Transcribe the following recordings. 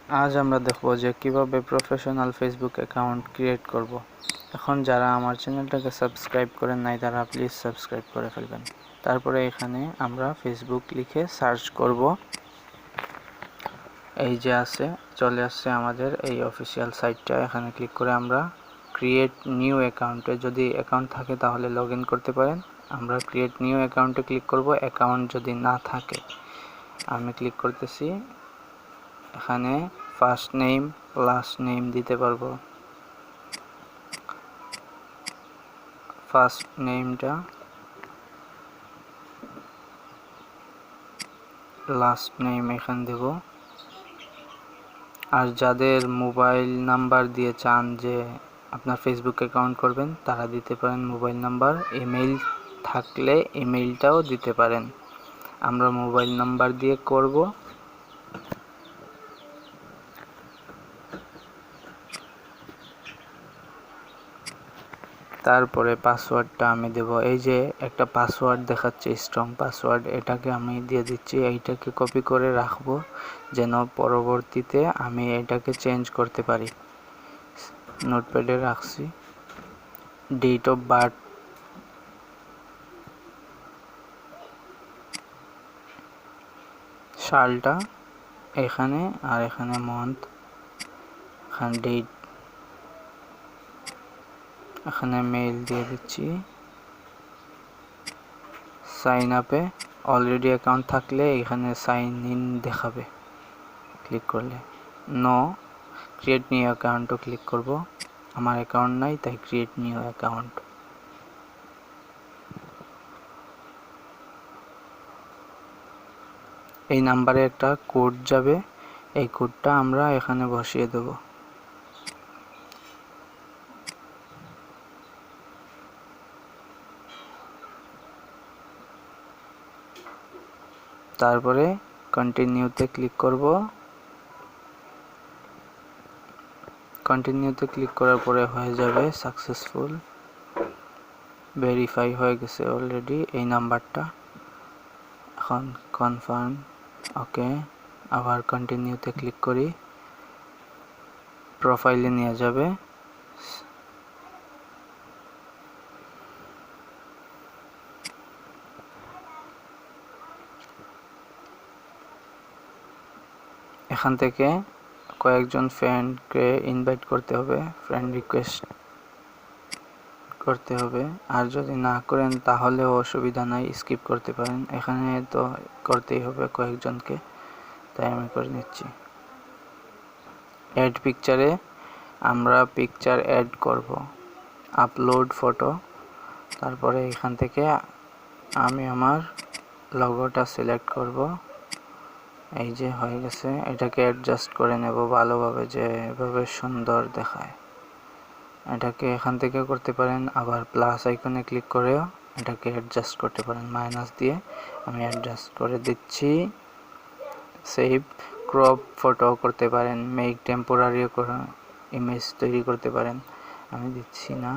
আজ আমরা দেখব যে কিভাবে প্রফেশনাল ফেসবুক অ্যাকাউন্ট ক্রিয়েট করব। এখন যারা আমার চ্যানেলটাকে সাবস্ক্রাইব করেন নাই তারা প্লিজ সাবস্ক্রাইব করে ফেলবেন। তারপরে এখানে আমরা ফেসবুক লিখে সার্চ করব। এই যে আছে, চলে আসছে আমাদের এই অফিসিয়াল সাইটটা। এখানে ক্লিক করে আমরা ক্রিয়েট নিউ অ্যাকাউন্টে, যদি অ্যাকাউন্ট থাকে তাহলে লগ ইন করতে পারেন। আমরা ক্রিয়েট নিউ অ্যাকাউন্টে ক্লিক করব। অ্যাকাউন্ট যদি না থাকে আমি ক্লিক করতেছি। এখানে ফার্স্ট নেম লাস্ট নেম দিতে পারবো। ফার্স্ট নেমটা, লাস্ট নেম এখানে দেব। আর যাদের মোবাইল নাম্বার দিয়ে চান যে আপনার ফেসবুক অ্যাকাউন্ট করবেন তারা দিতে পারেন মোবাইল নাম্বার। ইমেইল থাকলে ইমেইলটাও দিতে পারেন। আমরা মোবাইল নাম্বার দিয়ে করব। তারপরে পাসওয়ার্ডটা আমি দেব। এই যে একটা পাসওয়ার্ড দেখাচ্ছে, স্ট্রং পাসওয়ার্ড, এটাকে আমি দিয়ে দিচ্ছি। এইটাকে কপি করে রাখবো যেন পরবর্তীতে আমি এটাকে চেঞ্জ করতে পারি। নোটপ্যাডে রাখছি। ডেট অফ বার্থ, সালটা এখানে, আর এখানে মান্থ, এখানে ডেট, এখানে মেইল দিয়ে দিচ্ছি। সাইন আপে অলরেডি অ্যাকাউন্ট থাকলে এখানে সাইন ইন দেখাবে ক্লিক করলে। নো, ক্রিয়েট নিউ অ্যাকাউন্টও ক্লিক করব। আমার অ্যাকাউন্ট নাই তাই ক্রিয়েট নিউ অ্যাকাউন্ট। এই নাম্বারে একটা কোড যাবে, এই কোডটা আমরা এখানে বসিয়ে দেব। তারপরে কন্টিনিউতে ক্লিক করব। কন্টিনিউতে ক্লিক করার পরে হয়ে যাবে সাকসেসফুল, ভেরিফাই হয়ে গেছে অলরেডি এই নাম্বারটা। এখন কনফার্ম, ওকে, আবার কন্টিনিউতে ক্লিক করি। প্রোফাইলে নিয়ে যাবে। এখান থেকে কয়েকজন ফ্রেন্ডকে ইনভাইট করতে হবে, ফ্রেন্ড রিকোয়েস্ট করতে হবে। আর যদি না করেন তাহলেও অসুবিধা নাই, স্কিপ করতে পারেন। এখানে তো করতেই হবে কয়েকজনকে, তাই আমি করে নিচ্ছি। অ্যাড পিকচারে আমরা পিকচার অ্যাড করব, আপলোড ফটো। তারপরে এখান থেকে আমি আমার লোগোটা সিলেক্ট করব। এই যে হয়ে গেছে, এটাকে অ্যাডজাস্ট করে নেব ভালোভাবে, যে এভাবে সুন্দর দেখায়। এটাকে এখান থেকে করতে পারেন, আবার প্লাস আইকনে ক্লিক করেও এটাকে অ্যাডজাস্ট করতে পারেন। মাইনাস দিয়ে আমি অ্যাডজাস্ট করে দিচ্ছি। সেভ, ক্রপ ফটো করতে পারেন, মেক টেম্পোরারি ইমেজ তৈরি করতে পারেন। আমি দিচ্ছি না।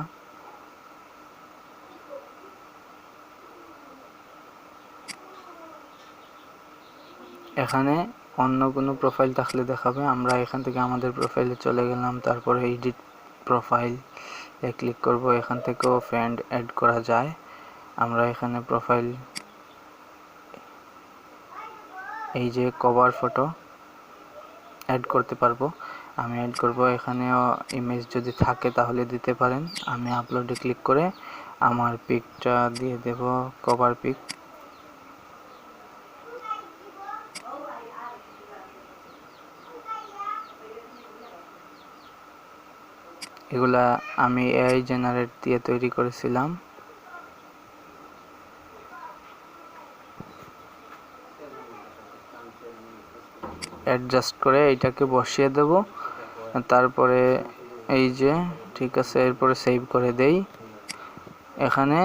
এখানে অন্য কোনো প্রোফাইল থাকলে দেখাবে। আমরা এখান থেকে আমাদের প্রোফাইলে চলে গেলাম। তারপরে এডিট প্রোফাইল ক্লিক করব। এখান থেকেও ফ্রেন্ড অ্যাড করা যায়। আমরা এখানে প্রোফাইল, এই যে কভার ফটো অ্যাড করতে পারবো। আমি অ্যাড করব। এখানেও ইমেজ যদি থাকে তাহলে দিতে পারেন। আমি আপলোডে ক্লিক করে আমার পিকটা দিয়ে দেব, কভার পিক। এগুলা আমি এআই জেনারেট দিয়ে তৈরি করেছিলাম। অ্যাডজাস্ট করে এটাকে বসিয়ে দেব। তারপরে এই যে ঠিক আছে, এরপরে সেভ করে দেই। এখানে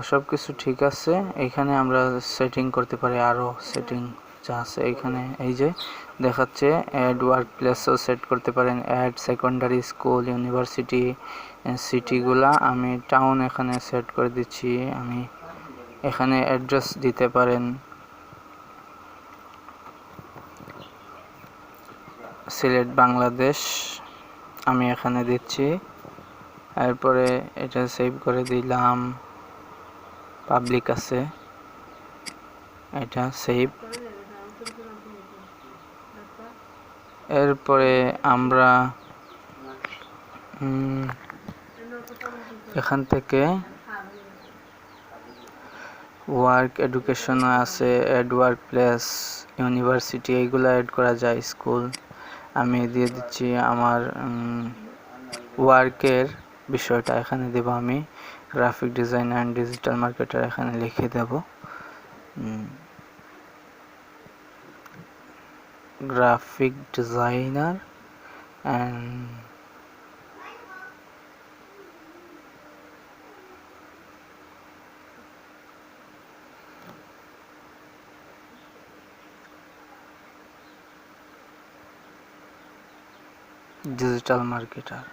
সব কিছু ঠিক আছে। এখানে আমরা সেটিং করতে পারি, আরও সেটিং যা আছে এখানে এই যে দেখাচ্ছে। অ্যাড ওয়ার্ক প্লেসও সেট করতে পারেন, অ্যাড সেকেন্ডারি স্কুল, ইউনিভার্সিটি, সিটিগুলা। আমি টাউন এখানে সেট করে দিচ্ছি। আমি এখানে অ্যাড্রেস দিতে পারেন। সিলেট বাংলাদেশ আমি এখানে দিচ্ছি। এরপরে এটা সেভ করে দিলাম, পাবলিক আছে, এটা সেভ। এরপরে আমরা এখান থেকে ওয়ার্ক এডুকেশন আছে, এড ওয়ার্ক প্লেস, ইউনিভার্সিটি, এইগুলো অ্যাড করা যায়, স্কুল। আমি দিয়ে দিচ্ছি আমার ওয়ার্কের বিষয়টা এখানে দেব। আমি graphic designer and digital marketer এখানে লিখে দেব। Graphic designer and digital marketer.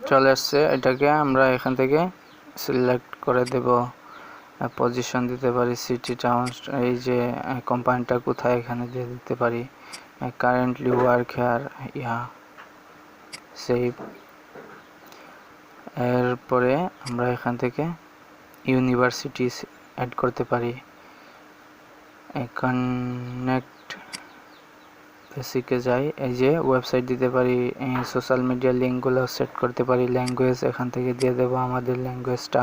চলে আসছে। এটাকে আমরা এখান থেকে সিলেক্ট করে দেব, পজিশন দিতে পারি, সিটি, টাউন, এই যে কোম্পানিটা কোথায় এখানে দিয়ে দিতে পারি, কারেন্টলি ওয়ার্ক হেয়ার, সেভ। এরপরে আমরা এখান থেকে ইউনিভার্সিটি অ্যাড করতে পারি, কানেক্ট বেসিকে যাই, এই যে ওয়েবসাইট দিতে পারি, সোশ্যাল মিডিয়ার লিঙ্কগুলো সেট করতে পারি, ল্যাঙ্গুয়েজ এখান থেকে দিয়ে দেব আমাদের ল্যাঙ্গুয়েজটা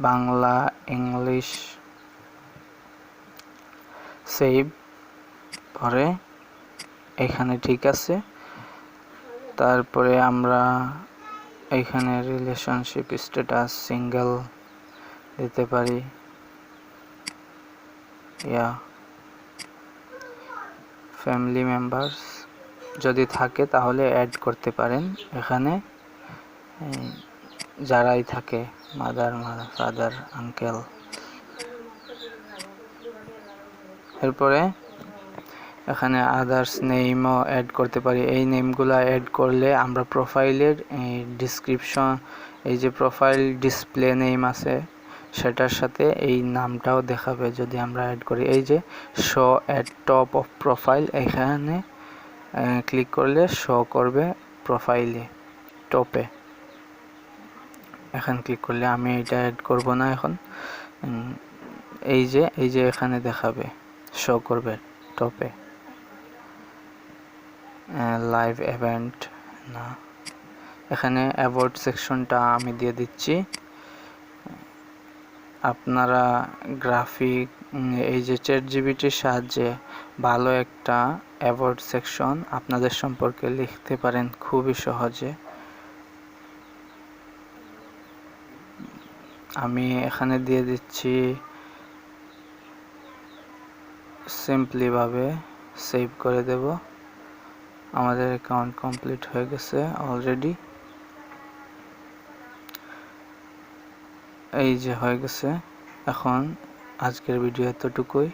বাংলা, ইংলিশ, সেভ। পরে এখানে ঠিক আছে। তারপরে আমরা এখানে রিলেশনশিপ স্ট্যাটাস সিঙ্গেল দিতে পারি, ফ্যামিলি মেম্বার্স যদি থাকে তাহলে অ্যাড করতে পারেন এখানে, যারাই থাকে, মাদার, ফাদার, আঙ্কেল। এরপরে এখানে আদার্স নেমও অ্যাড করতে পারি। এই নেমগুলো অ্যাড করলে আমরা প্রোফাইলের ডিসক্রিপশন, এই যে প্রোফাইল ডিসপ্লে নেম আছে সেটার সাথে এই নামটাও দেখাবে যদি আমরা অ্যাড করি। এই যে show at top of profile, এখানে ক্লিক করলে শো করবে প্রোফাইলে টপে। এখানে ক্লিক করলে, আমি এটা অ্যাড করব না এখন, এই যে এখানে দেখাবে, শো করবে টপে। লাইভ ইভেন্ট না, এখানে অ্যাওয়ার্ড সেকশনটা আমি দিয়ে দিচ্ছি। আপনারা গ্রাফিক, এই যে চ্যাটজিপিটির সাহায্যে ভালো একটা অ্যাওয়ার্ড সেকশন আপনাদের সম্পর্কে লিখতে পারেন খুবই সহজে। আমি এখানে দিয়ে দিচ্ছি সিম্পলি ভাবে, সেভ করে দেব। আমাদের অ্যাকাউন্ট কমপ্লিট হয়ে গেছে অলরেডি, এই যে হয়ে গেছে। এখন আজকের ভিডিও এতটুকুই।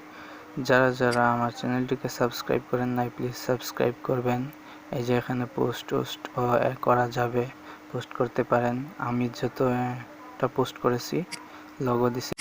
যারা যারা আমার চ্যানেলটিকে সাবস্ক্রাইব করেন নাই প্লিজ সাবস্ক্রাইব করবেন। এই যে এখানে পোস্ট করা যাবে, পোস্ট করতে পারেন। আমি যতটা পোস্ট করেছি লোগো দিছি।